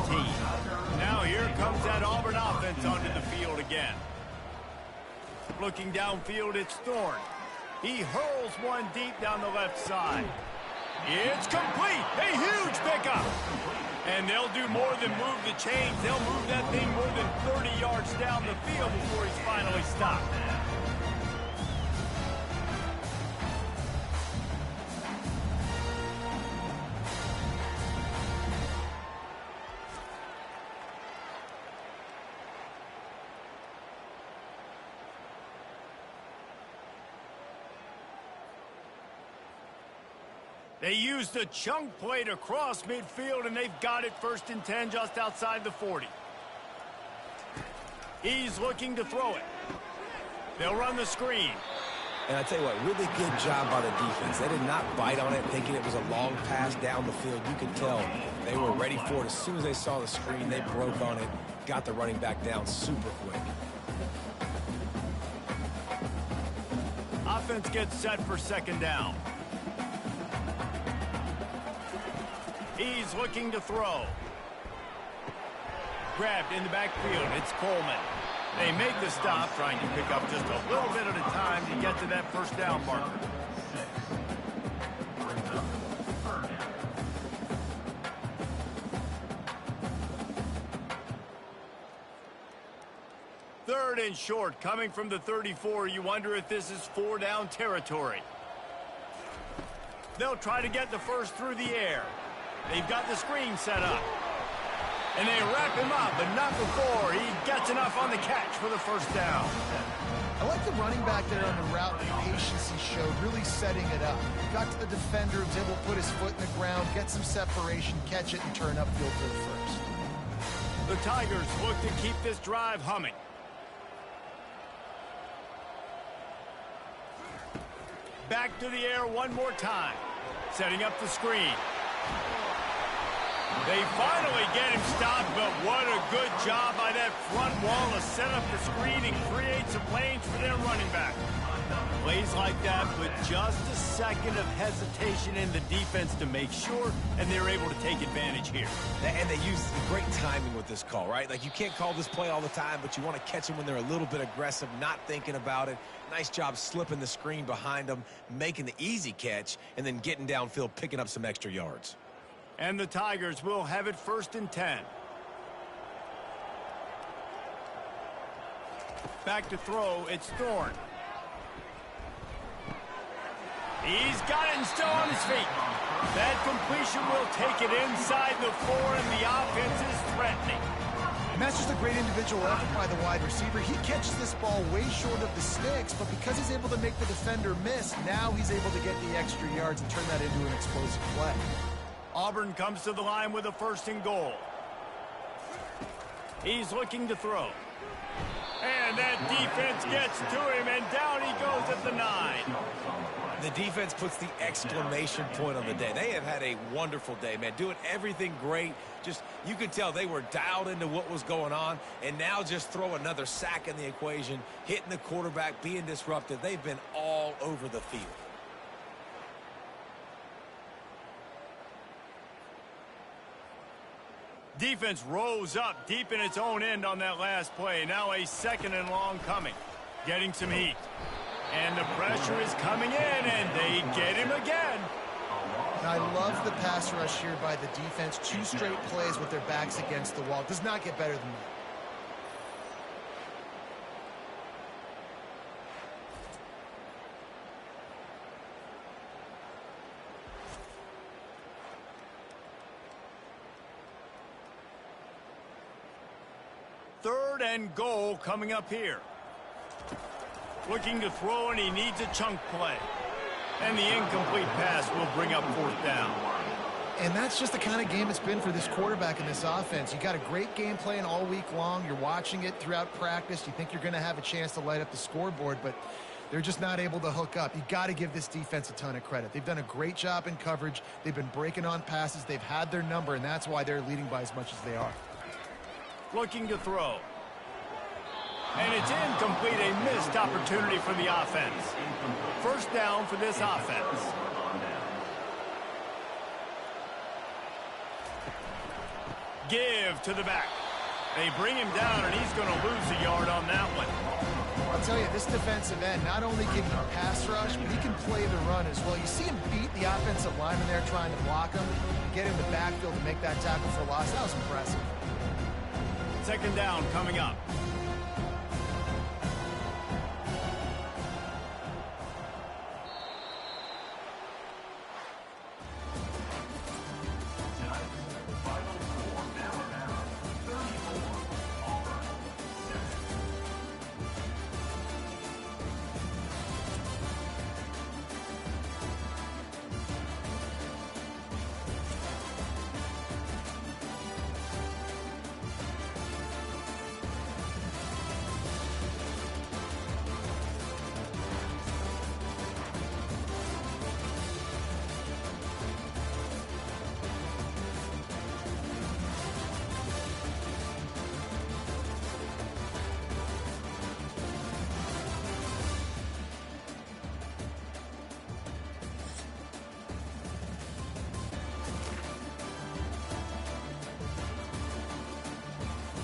Now here comes that Auburn offense onto the field again. Looking downfield, it's Thorne. He hurls one deep down the left side. It's complete. A huge pickup. And they'll do more than move the chains. They'll move that thing more than 30 yards down the field before he's finally stopped. They used a chunk play to cross midfield, and they've got it 1st and 10 just outside the 40. He's looking to throw it. They'll run the screen. And I tell you what, really good job by the defense. They did not bite on it thinking it was a long pass down the field. You could tell they were ready for it. As soon as they saw the screen, they broke on it, got the running back down super quick. Offense gets set for 2nd down. He's looking to throw. Grabbed in the backfield. It's Coleman. They make the stop, trying to pick up just a little bit at a time to get to that 1st down marker. 3rd and short coming from the 34. You wonder if this is 4-down territory. They'll try to get the first through the air. They've got the screen set up. And they wrap him up, but not before he gets enough on the catch for the first down. I like the running back there on the route, the patience he showed, really setting it up. Got to the defender, was able to put his foot in the ground, get some separation, catch it, and turn upfield for the first. The Tigers look to keep this drive humming. Back to the air one more time. Setting up the screen. They finally get him stopped, but what a good job by that front wall to set up the screen and create some lanes for their running back. Plays like that, but just a second of hesitation in the defense to make sure, and they're able to take advantage here. And they use great timing with this call, right? Like, you can't call this play all the time, but you want to catch them when they're a little bit aggressive, not thinking about it. Nice job slipping the screen behind them, making the easy catch, and then getting downfield, picking up some extra yards. And the Tigers will have it 1st and 10. Back to throw, it's Thorne. He's got it and still on his feet. That completion will take it inside the 4, and the offense is threatening. And that's just a great individual effort by the wide receiver. He catches this ball way short of the sticks, but because he's able to make the defender miss, now he's able to get the extra yards and turn that into an explosive play. Auburn comes to the line with a 1st and goal. He's looking to throw. And that defense gets to him, and down he goes at the 9. The defense puts the exclamation point on the day. They have had a wonderful day, man, doing everything great. Just, you could tell they were dialed into what was going on, and now just throw another sack in the equation, hitting the quarterback, being disruptive. They've been all over the field. Defense rose up deep in its own end on that last play. Now a 2nd and long coming. Getting some heat. And the pressure is coming in, and they get him again. And I love the pass rush here by the defense. 2 straight plays with their backs against the wall. It does not get better than that. Third and goal coming up here. Looking to throw, and he needs a chunk play. And the incomplete pass will bring up 4th down. And that's just the kind of game it's been for this quarterback in this offense. You got a great game plan all week long. You're watching it throughout practice. You think you're going to have a chance to light up the scoreboard, but they're just not able to hook up. You got to give this defense a ton of credit. They've done a great job in coverage. They've been breaking on passes. They've had their number, and that's why they're leading by as much as they are. Looking to throw. And it's incomplete, a missed opportunity for the offense. 1st down for this offense. Give to the back. They bring him down, and he's going to lose a yard on that one. I'll tell you, this defensive end, not only can he pass rush, but he can play the run as well. You see him beat the offensive lineman there trying to block him, get in the backfield to make that tackle for loss. That was impressive. 2nd down coming up.